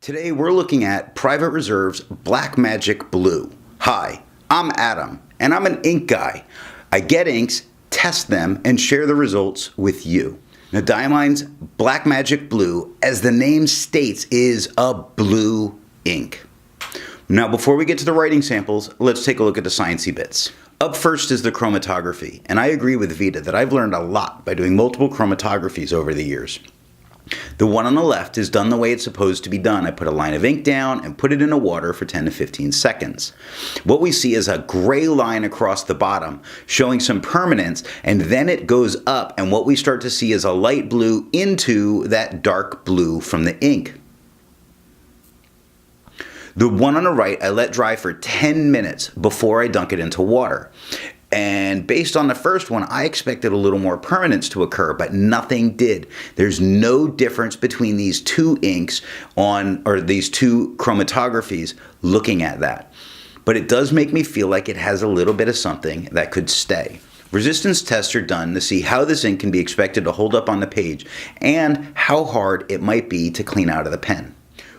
Today we're looking at Private Reserve's Black Magic Blue. Hi, I'm Adam, and I'm an ink guy. I get inks, test them, and share the results with you. Now Diamine's Black Magic Blue, as the name states, is a blue ink. Now before we get to the writing samples, let's take a look at the sciencey bits. Up first is the chromatography, and I agree with Vita that I've learned a lot by doing multiple chromatographies over the years. The one on the left is done the way it's supposed to be done. I put a line of ink down and put it in a water for 10 to 15 seconds. What we see is a gray line across the bottom showing some permanence, and then it goes up, and what we start to see is a light blue into that dark blue from the ink. The one on the right I let dry for 10 minutes before I dunk it into water. And based on the first one, I expected a little more permanence to occur, but nothing did. There's no difference between these two inks these two chromatographies looking at that. But it does make me feel like it has a little bit of something that could stay. Resistance tests are done to see how this ink can be expected to hold up on the page and how hard it might be to clean out of the pen.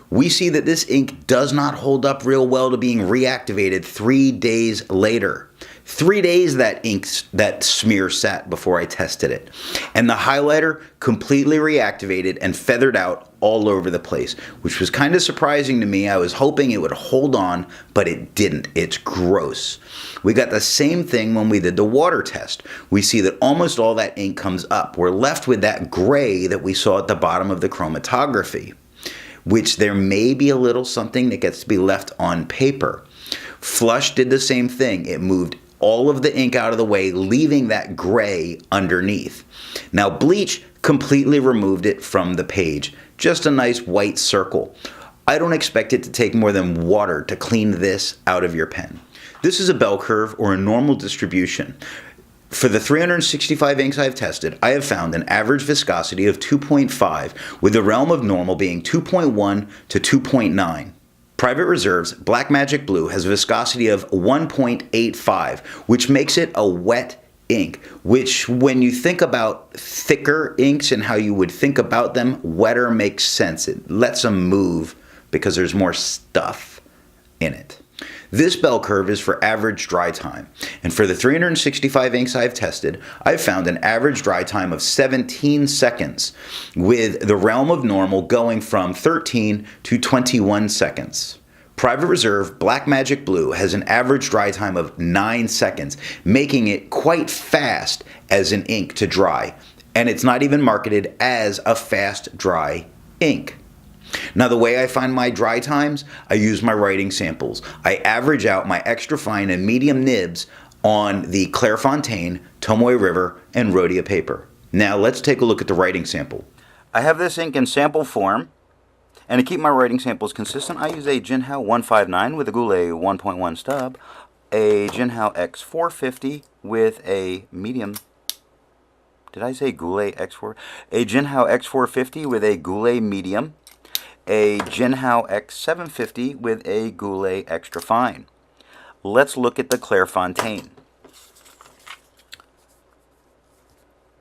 We see that this ink does not hold up real well to being reactivated 3 days later. 3 days that smear sat before I tested it. And the highlighter completely reactivated and feathered out all over the place, which was kind of surprising to me. I was hoping it would hold on, but it didn't. It's gross. We got the same thing when we did the water test. We see that almost all that ink comes up. We're left with that gray that we saw at the bottom of the chromatography, which there may be a little something that gets to be left on paper. Flush did the same thing. It moved all of the ink out of the way, leaving that gray underneath. Now bleach completely removed it from the page. Just a nice white circle. I don't expect it to take more than water to clean this out of your pen. This is a bell curve or a normal distribution. For the 365 inks I've tested, I have found an average viscosity of 2.5, with the realm of normal being 2.1 to 2.9. Private Reserve's Black Magic Blue has a viscosity of 1.85, which makes it a wet ink, which when you think about thicker inks and how you would think about them, wetter makes sense. It lets them move because there's more stuff in it. This bell curve is for average dry time, and for the 365 inks I've tested, I've found an average dry time of 17 seconds, with the realm of normal going from 13 to 21 seconds. Private Reserve Black Magic Blue has an average dry time of 9 seconds, making it quite fast as an ink to dry, and it's not even marketed as a fast dry ink. Now the way I find my dry times, I use my writing samples. I average out my extra fine and medium nibs on the Clairefontaine, Tomoe River, and Rhodia paper. Now let's take a look at the writing sample. I have this ink in sample form, and to keep my writing samples consistent, I use a Jinhao 159 with a Goulet 1.1 stub, a Jinhao X450 with a medium. Did I say Goulet X4? A Jinhao X450 with a Goulet medium, a Jinhao X750 with a Goulet extra fine. Let's look at the Clairefontaine.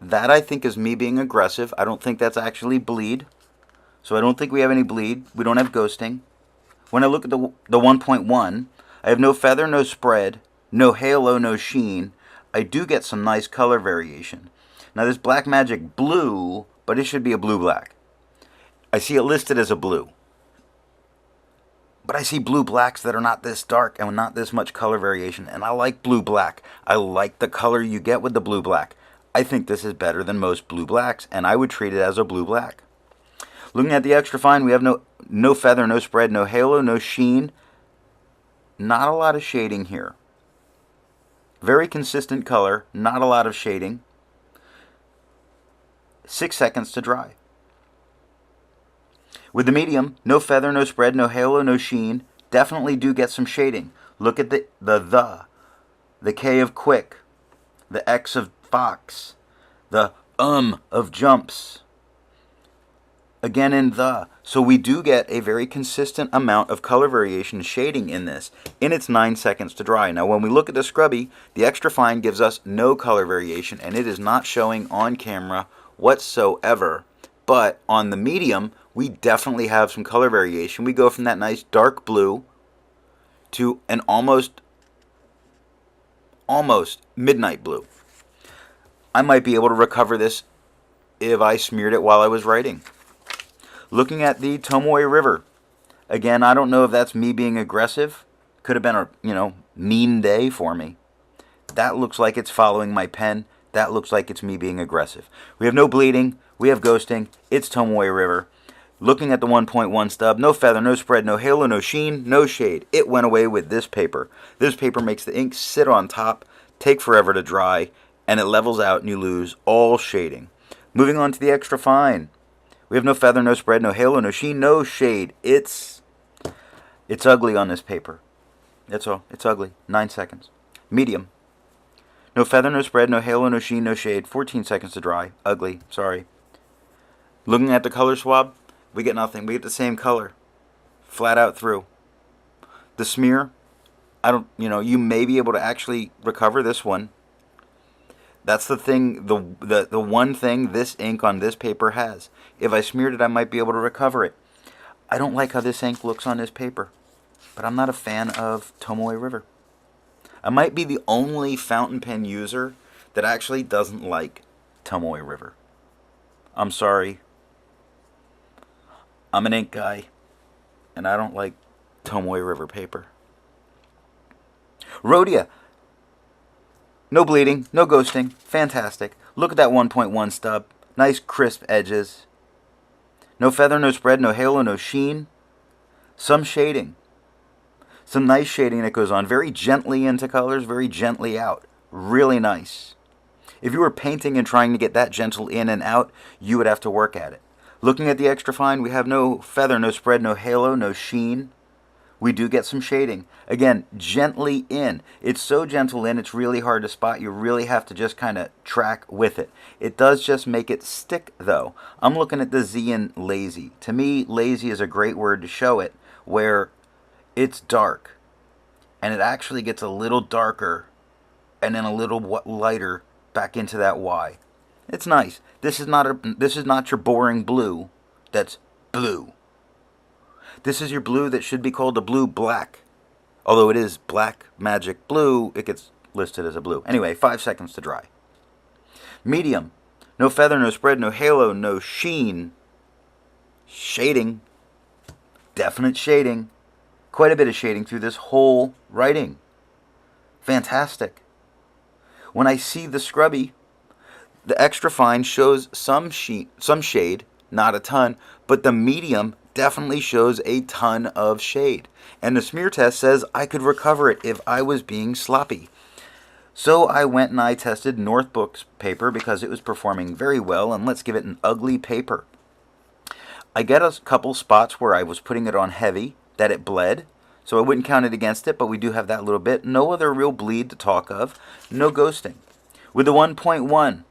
That I think is me being aggressive. I don't think that's actually bleed. So I don't think we have any bleed. We don't have ghosting. When I look at the 1.1, I have no feather, no spread, no halo, no sheen. I do get some nice color variation. Now this Black Magic Blue, but it should be a blue-black. I see it listed as a blue. But I see blue blacks that are not this dark and not this much color variation. And I like blue black. I like the color you get with the blue black. I think this is better than most blue blacks, and I would treat it as a blue black. Looking at the extra fine, we have no feather, no spread, no halo, no sheen. Not a lot of shading here. Very consistent color, not a lot of shading. 6 seconds to dry. With the medium, no feather, no spread, no halo, no sheen. Definitely do get some shading. Look at the K of quick, the X of fox, the of jumps. Again in the. So we do get a very consistent amount of color variation shading in this, in its 9 seconds to dry. Now when we look at the Scrubby, the extra fine gives us no color variation, and it is not showing on camera whatsoever But on the medium, we definitely have some color variation. We go from that nice dark blue to an almost midnight blue. I might be able to recover this if I smeared it while I was writing. Looking at the Tomoe River. Again, I don't know if that's me being aggressive. Could have been a, mean day for me. That looks like it's following my pen. That looks like it's me being aggressive. We have no bleeding. We have ghosting. It's Tomoe River. Looking at the 1.1 stub, no feather, no spread, no halo, no sheen, no shade. It went away with this paper. This paper makes the ink sit on top, take forever to dry, and it levels out and you lose all shading. Moving on to the extra fine. We have no feather, no spread, no halo, no sheen, no shade. It's ugly on this paper. That's all. It's ugly. 9 seconds. Medium. No feather, no spread, no halo, no sheen, no shade. 14 seconds to dry. Ugly. Sorry. Looking at the color swab, we get nothing. We get the same color. Flat out through. The smear, you may be able to actually recover this one. That's the thing, the one thing this ink on this paper has. If I smeared it, I might be able to recover it. I don't like how this ink looks on this paper, but I'm not a fan of Tomoe River. I might be the only fountain pen user that actually doesn't like Tomoe River. I'm sorry. I'm an ink guy, and I don't like Tomoe River paper. Rhodia. No bleeding, no ghosting, fantastic. Look at that 1.1 stub. Nice crisp edges. No feather, no spread, no halo, no sheen. Some shading. Some nice shading that goes on very gently into colors, very gently out. Really nice. If you were painting and trying to get that gentle in and out, you would have to work at it. Looking at the extra fine, we have no feather, no spread, no halo, no sheen. We do get some shading. Again, gently in. It's so gentle in, it's really hard to spot. You really have to just kind of track with it. It does just make it stick, though. I'm looking at the Z in lazy. To me, lazy is a great word to show it, where it's dark, and it actually gets a little darker, and then a little lighter back into that Y. It's nice. This is not your boring blue that's blue. This is your blue that should be called a blue black. Although it is black magic blue, it gets listed as a blue. Anyway, 5 seconds to dry. Medium. No feather, no spread, no halo, no sheen. Shading. Definite shading. Quite a bit of shading through this whole writing. Fantastic. When I see the Scrubby, the extra fine shows some shade, not a ton, but the medium definitely shows a ton of shade. And the smear test says I could recover it if I was being sloppy. So I went and I tested Northbook's paper because it was performing very well, and let's give it an ugly paper. I get a couple spots where I was putting it on heavy, that it bled, so I wouldn't count it against it, but we do have that little bit. No other real bleed to talk of. No ghosting. With the 1.1,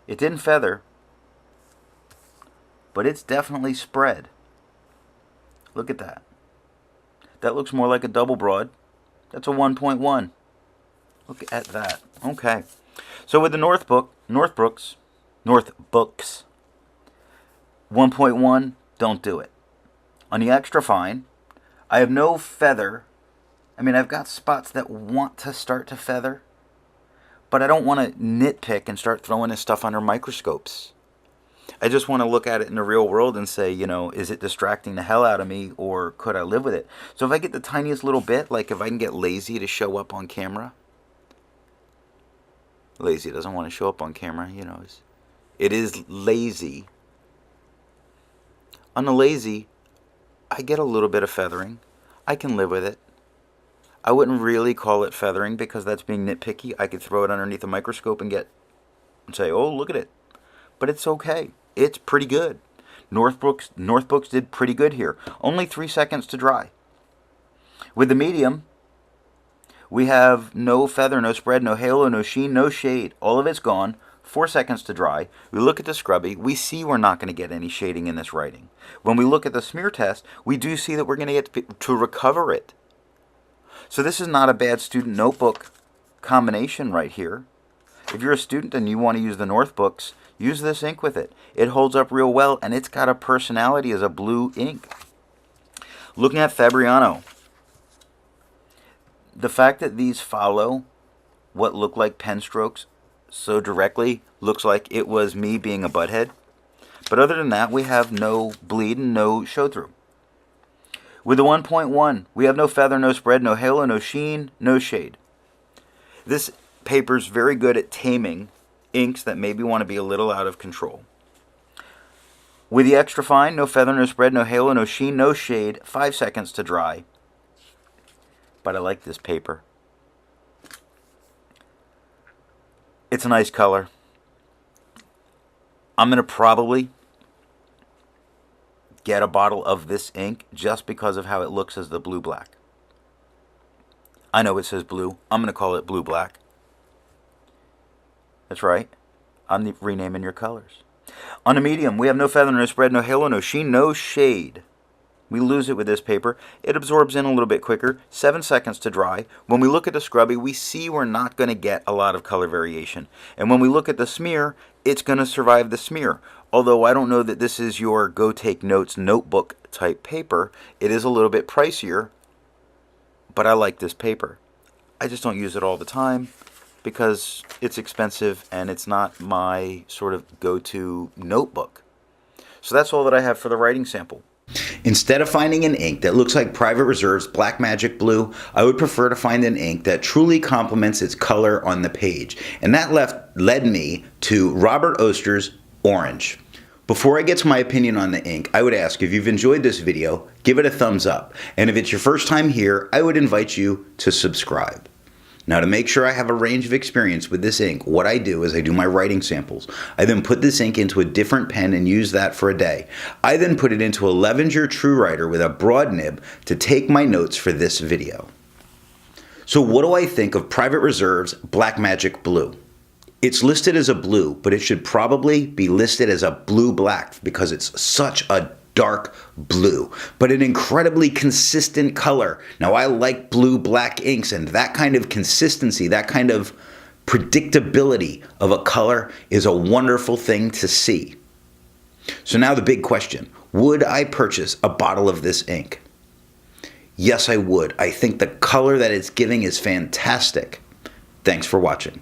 it didn't feather, but it's definitely spread. Look at that. That looks more like a double broad. That's a 1.1. Look at that. Okay. So with the Northbooks, 1.1, don't do it. On the extra fine, I have no feather. I mean, I've got spots that want to start to feather, but I don't want to nitpick and start throwing this stuff under microscopes. I just want to look at it in the real world and say, is it distracting the hell out of me, or could I live with it? So if I get the tiniest little bit, like if I can get lazy to show up on camera. Lazy doesn't want to show up on camera, it is lazy. On the lazy, I get a little bit of feathering. I can live with it. I wouldn't really call it feathering because that's being nitpicky. I could throw it underneath a microscope and say, oh, look at it. But it's okay. It's pretty good. Northbooks did pretty good here. Only 3 seconds to dry. With the medium, we have no feather, no spread, no halo, no sheen, no shade. All of it's gone. 4 seconds to dry. We look at the Scrubby. We see we're not going to get any shading in this writing. When we look at the smear test, we do see that we're going to get to recover it. So this is not a bad student notebook combination right here. If you're a student and you want to use the North books, use this ink with it. It holds up real well, and it's got a personality as a blue ink. Looking at Fabriano, the fact that these follow what look like pen strokes so directly looks like it was me being a butthead. But other than that, we have no bleed and no show through. With the 1.1, we have no feather, no spread, no halo, no sheen, no shade. This paper's very good at taming inks that maybe want to be a little out of control. With the extra fine, no feather, no spread, no halo, no sheen, no shade, 5 seconds to dry. But I like this paper. It's a nice color. I'm going to probably get a bottle of this ink just because of how it looks as the blue-black. I know it says blue. I'm going to call it blue-black. That's right. I'm renaming your colors. On a medium, we have no feather, no spread, no halo, no sheen, no shade. We lose it with this paper. It absorbs in a little bit quicker, 7 seconds to dry. When we look at the Scrubby, we see we're not going to get a lot of color variation. And when we look at the smear, it's going to survive the smear. Although I don't know that this is your go take notes notebook type paper, it is a little bit pricier, but I like this paper. I just don't use it all the time because it's expensive and it's not my sort of go-to notebook. So that's all that I have for the writing sample. Instead of finding an ink that looks like Private Reserve's Black Magic Blue, I would prefer to find an ink that truly complements its color on the page. And that led me to Robert Oster's Orange. Before I get to my opinion on the ink, I would ask if you've enjoyed this video, give it a thumbs up. And if it's your first time here, I would invite you to subscribe. Now, to make sure I have a range of experience with this ink, what I do is I do my writing samples. I then put this ink into a different pen and use that for a day. I then put it into a Levenger TrueWriter with a broad nib to take my notes for this video. So what do I think of Private Reserve's Black Magic Blue? It's listed as a blue, but it should probably be listed as a blue-black because it's such a dark blue, but an incredibly consistent color. Now, I like blue-black inks, and that kind of consistency, that kind of predictability of a color is a wonderful thing to see. So now the big question, would I purchase a bottle of this ink? Yes, I would. I think the color that it's giving is fantastic. Thanks for watching.